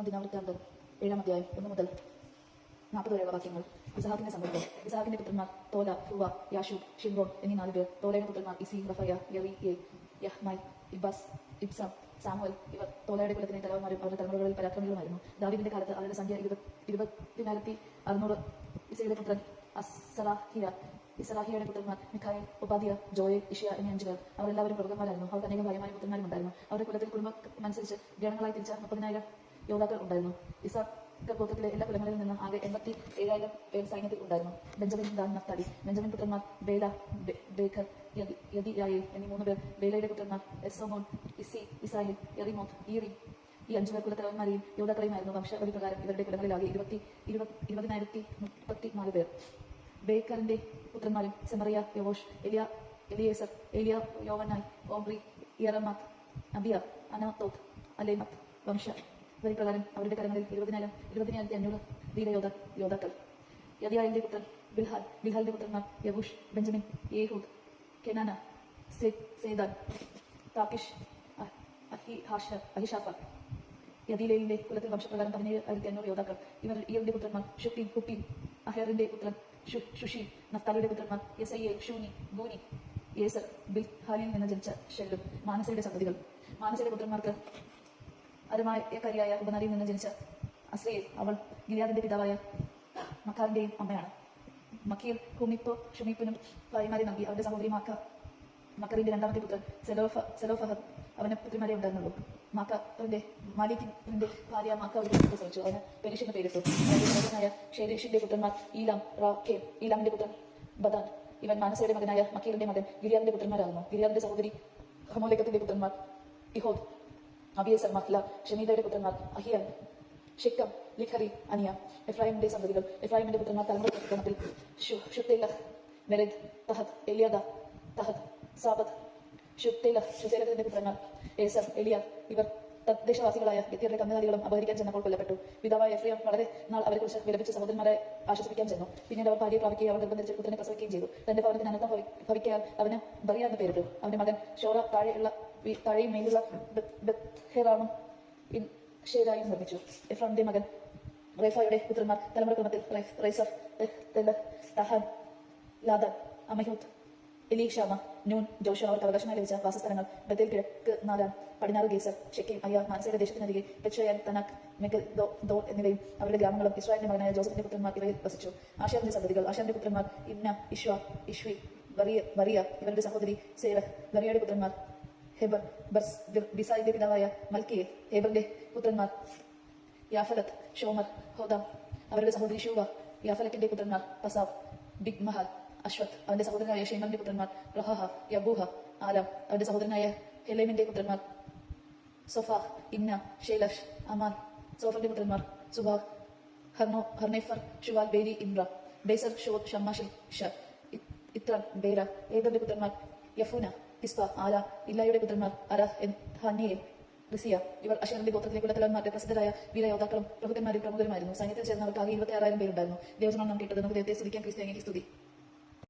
ദിനാവൃത്താന്തം 7-ാം അധ്യായം 1 മുതൽ 40 വരെയുള്ള വാക്യങ്ങൾ. ഇസഹാക്കിന്റെ സംബന്ധം. ഇസഹാക്കിന്റെ പുത്രന്മാർ തോല, ഫുവ, യാഷൂബ്, ഷിംറോൺ എന്നീ 4 പേർ. തോലയുടെ പുത്രന്മാർ ഇസി, റഫയ, യറിയേൽ, യഹ്മൈ, ഇബ്ബാസ്, ഇബ്സാം, സാമുവൽ. ഇവർ തോലയുടെ കുലത്തിലെ തലവന്മാരും അവരുടെ തലമുറകളിൽ പരാക്രമികളുമായിരുന്നു. ദാവീദിന്റെ കാലത്ത് അവരുടെ സംഖ്യ 20,600. ഇസയുടെ പുത്രൻ ഇസറാഹിയുടെ പുത്രന്മാർ മിഖായേൽ, ഒബാദിയ, ജോയേൽ, ഇഷിയ എന്നീ 5 പേർ. അവരെല്ലാവരും പ്രഭുക്കന്മാരായിരുന്നു. അവർക്ക് അനേകം ഭാര്യമാരും പുത്രന്മാരും ഉണ്ടായിരുന്നു. അവരുടെ കുലത്തിൽ കുടുംബമനുസരിച്ച് ഗണങ്ങളായി തിരിച്ച 30,000 യോദ്ധാക്കൾ ഉണ്ടായിരുന്നു. ഇസ്സാഖർ ഗോത്രത്തിലെ എല്ലാ കുലങ്ങളിൽ നിന്ന് ആകെ 87,000 പേർ സൈന്യത്തിൽ ഉണ്ടായിരുന്നു. Benjamin, than, Naphtali. ബെഞ്ചമിൻ പുത്രന്മാർ ബേല, ബേഖർ, യദിയായേൽ എന്നീ 3 പേർ. ബേലയുടെ പുത്രന്മാർ എസ്സോമോൻ, ഇസായേൽ, യെറിമോത്ത്, ഈറി. ഈ 5 പേർ കുലത്തലവന്മാരെയും യോദ്ധാക്കളെയുമായിരുന്നു. വംശവലി പ്രകാരം ഇവരുടെ കുലങ്ങളിലാകെ 20,034 പേർ. ബേക്കറിന്റെ പുത്രന്മാരും സെമറിയ, യവോഷ്, എലിയേസർ, ഏലിയ, യോവനായ്, ഓംറി, യറമാത്ത്, അബിയ, അനാത്തോത്ത്, അലേമത്ത്. വംശവലിപ്രകാരം അവരുടെ കരങ്ങളിൽ 20,500 യോദ്ധാക്കൾ. യദിയായേലിന്റെ പുത്രൻ ബിൽഹാലിന്റെ പുത്രന്മാർ യവൂഷ്, ബെഞ്ചമിൻ, യേഹൂദ്, കെനാന, സേദാൻ, താക്കിഷ്, അഹിഷാഫ. യദീലേലിന്റെ കുലത്തിൽ വംശപ്രകാരം 17,500 യോദ്ധാക്കൾ. ഇവരുടെ പുത്രന്മാർ ഷുപ്പീം, ഹുപ്പീം. അഹേറിന്റെ പുത്രൻ ഷുഷീം. നഫ്താലിയുടെ പുത്രന്മാർ യസയ്യേൽ, ഷൂനി, ഗൂനി, യേസർ. ബിൽഹാലിൽ നിന്ന് ജനിച്ച ഷെല്ലും. മാനസയുടെ സന്തതികൾ. മാനസയുടെ പുത്രന്മാർക്ക് അരമായക്കാരിയായ ഉപനരിയിൽ നിന്ന് ജനിച്ച അസ്രിയേൽ. അവൾ ഗിലിയാദിന്റെ പിതാവായ മക്കാറിന്റെയും അമ്മയാണ്. മക്കീർ ഷുമീപ്പിനും ഭാര്യമാരെ നൽകി. അവരുടെ സഹോദരി മക്കറിന്റെ 2ാമത്തെ പുത്രൻ സെലോഫഹദ്. അവന് പുത്രിമാരെ ഉണ്ടായിരുന്നുള്ളൂ. മാലിക്കിന്റെ ഭാര്യ മാക്ക ഒരു പുത്രനെ പ്രസവിച്ചു. അവന് പെരിഷ് എന്ന് പേരിട്ടു. അവന്റെ സഹോദരനായ ഷേരേഷിന്റെ പുത്രന്മാർ ഈലാം, റാഖേം. ഈലാമിന്റെ പുത്രൻ ബദാൻ. ഇവൻ മാനസയുടെ മകനായ മക്കീറിന്റെ മകൻ ഗിലിയാദിന്റെ പുത്രന്മാരാകുന്നു. ഗിലിയാദിന്റെ സഹോദരി ഹമോലേക്കത്തിന്റെ പുത്രന്മാർ ഇഹോദ്, അബിയേസർ, മഹ്ല. ഷെമീദയുടെ പുത്രന്മാർ അഹിയാൻ, ഷെക്കം, ലിഖറി, അനിയ. എഫ്രായിമിന്റെ സന്തതികൾ. എഫ്രായിമിന്റെ പുത്രന്മാർ തലമുറ ക്രമത്തിൽ ഷുത്തേലഹ്, മെരദ്, തഹത്, എലിയാദ, തഹത്, സാബത്ത്. ഷുത്തേലഹത്തിന്റെ പുത്രന്മാർ ഏസർ, എലിയ. ഇവർ തദ്ദേശവാസികളായ ഗത്യരുടെ കന്നുകാലികളും അപഹരിക്കാൻ ചെന്നപ്പോൾ കൊല്ലപ്പെട്ടു. പിതാവായ എഫ്രൈം വളരെ നാൾ അവരെക്കുറിച്ച് വിലപിച്ച് സഹോദരന്മാരെ ആശ്വസിപ്പിക്കാൻ ചെന്നു. പിന്നീട് അവർ ഭാര്യയെ പ്രാപിക്കുകയും അവർ ഗർഭം പുത്രനെ പ്രസവിക്കുകയും ചെയ്തു. തന്റെ ഭവനത്തിന് അനന്തം ഭവിക്കാൻ അവന് ബറിയ എന്ന് പേരിട്ടു. അവന്റെ മകൻ ഷോറ താഴെയും മേലുള്ള ബത്ഹേറാമും ഷേരായും നിർമ്മിച്ചു. എഫ്രാമിന്റെ മകൻ റേഫായുടെ പുത്രന്മാർ തലമുറ ക്രമത്തിൽ റൈസഫ്, തഹാൻ, ലാദാൻ, അമഹൂത്ത്, എലീഷാമ, നൂൻ, ജോഷ. അവർക്ക് അവകാശമായി ലഭിച്ച വാസസ്ഥലങ്ങൾ ബത്തേൽ, കിഴക്ക് നാലാൻ, പടിഞ്ഞാറ് ഗേസർ, ഷെക്കീം, അയ്യ. മാനസയുടെ ദേശത്തിനരികെ ബെത്ഷയാൻ, തനാക്, മെഗദോ എന്നിവയും അവരുടെ ഗ്രാമങ്ങളും. ഇസ്രായേലിന്റെ മകനായ ജോസഫിന്റെ പുത്രന്മാർ ഇവയിൽ വസിച്ചു. ആശാമിന്റെ സന്തതികൾ. ആശാമിന്റെ പുത്രന്മാർ ഇമ്ന, ഇഷ്വി, വറിയ. ഇവരുടെ സഹോദരി സേരഹ്. വറിയയുടെ പുത്രന്മാർ ഹെബർ, ബിസായിന്റെ പിതാവായ മൽക്കിയേൽ. ഹേബറിന്റെ പുത്രന്മാർ യാഫലത്ത്, ഷോമർ, ഹോദാം. അവരുടെ സഹോദരി ഷൂവ. യാഫലത്തിന്റെ പുത്രന്മാർ പസാവ്, ബിഗ്മഹാൽ, അശ്വത്. അവന്റെ സഹോദരനായ ഷേമറിന്റെ പുത്രന്മാർ റഹാഹ, യബൂഹ, ആലാം. അവന്റെ സഹോദരനായ ഹെലേമിന്റെ പുത്രന്മാർ സൊഫാഹ്, ഇന്ന, ഷേലഷ്, അമാൻ. സോഫറിന്റെ പുത്രന്മാർ സുബാഹ്, ഹർനേഫർ, ഷുവാൽ, ബേരി, ഇമ്ര, ബേസർ, ഷോദ്, ഷമ്മാഷിൽ, ഇത്രാൻ, ബേര. ഏദറിന്റെ പുത്രന്മാർ യഫൂന, പിസ്പ, ആല. ഇല്ലായുടെ പുത്രന്മാർ അര, ഹനേൽ, റിസിയ. ഇവർ അശേറിന്റെ ഗോത്രത്തിലെ കുലത്തലവന്മാരുടെ പ്രസിദ്ധരായ വീരയോദ്ധാക്കളും പ്രഭുക്കന്മാരിൽ പ്രമുഖരുമായിരുന്നു. സൈന്യത്തിൽ ചേർന്നവർക്ക് ആകെ 26,000 പേരുണ്ടായിരുന്നു. ദൈവജനം നാം കേട്ടത്. നമുക്ക് ദൈവത്തെ സ്തുതിക്കാൻ. ക്രിസ്ത്യാനിക്ക് സ്തുതി.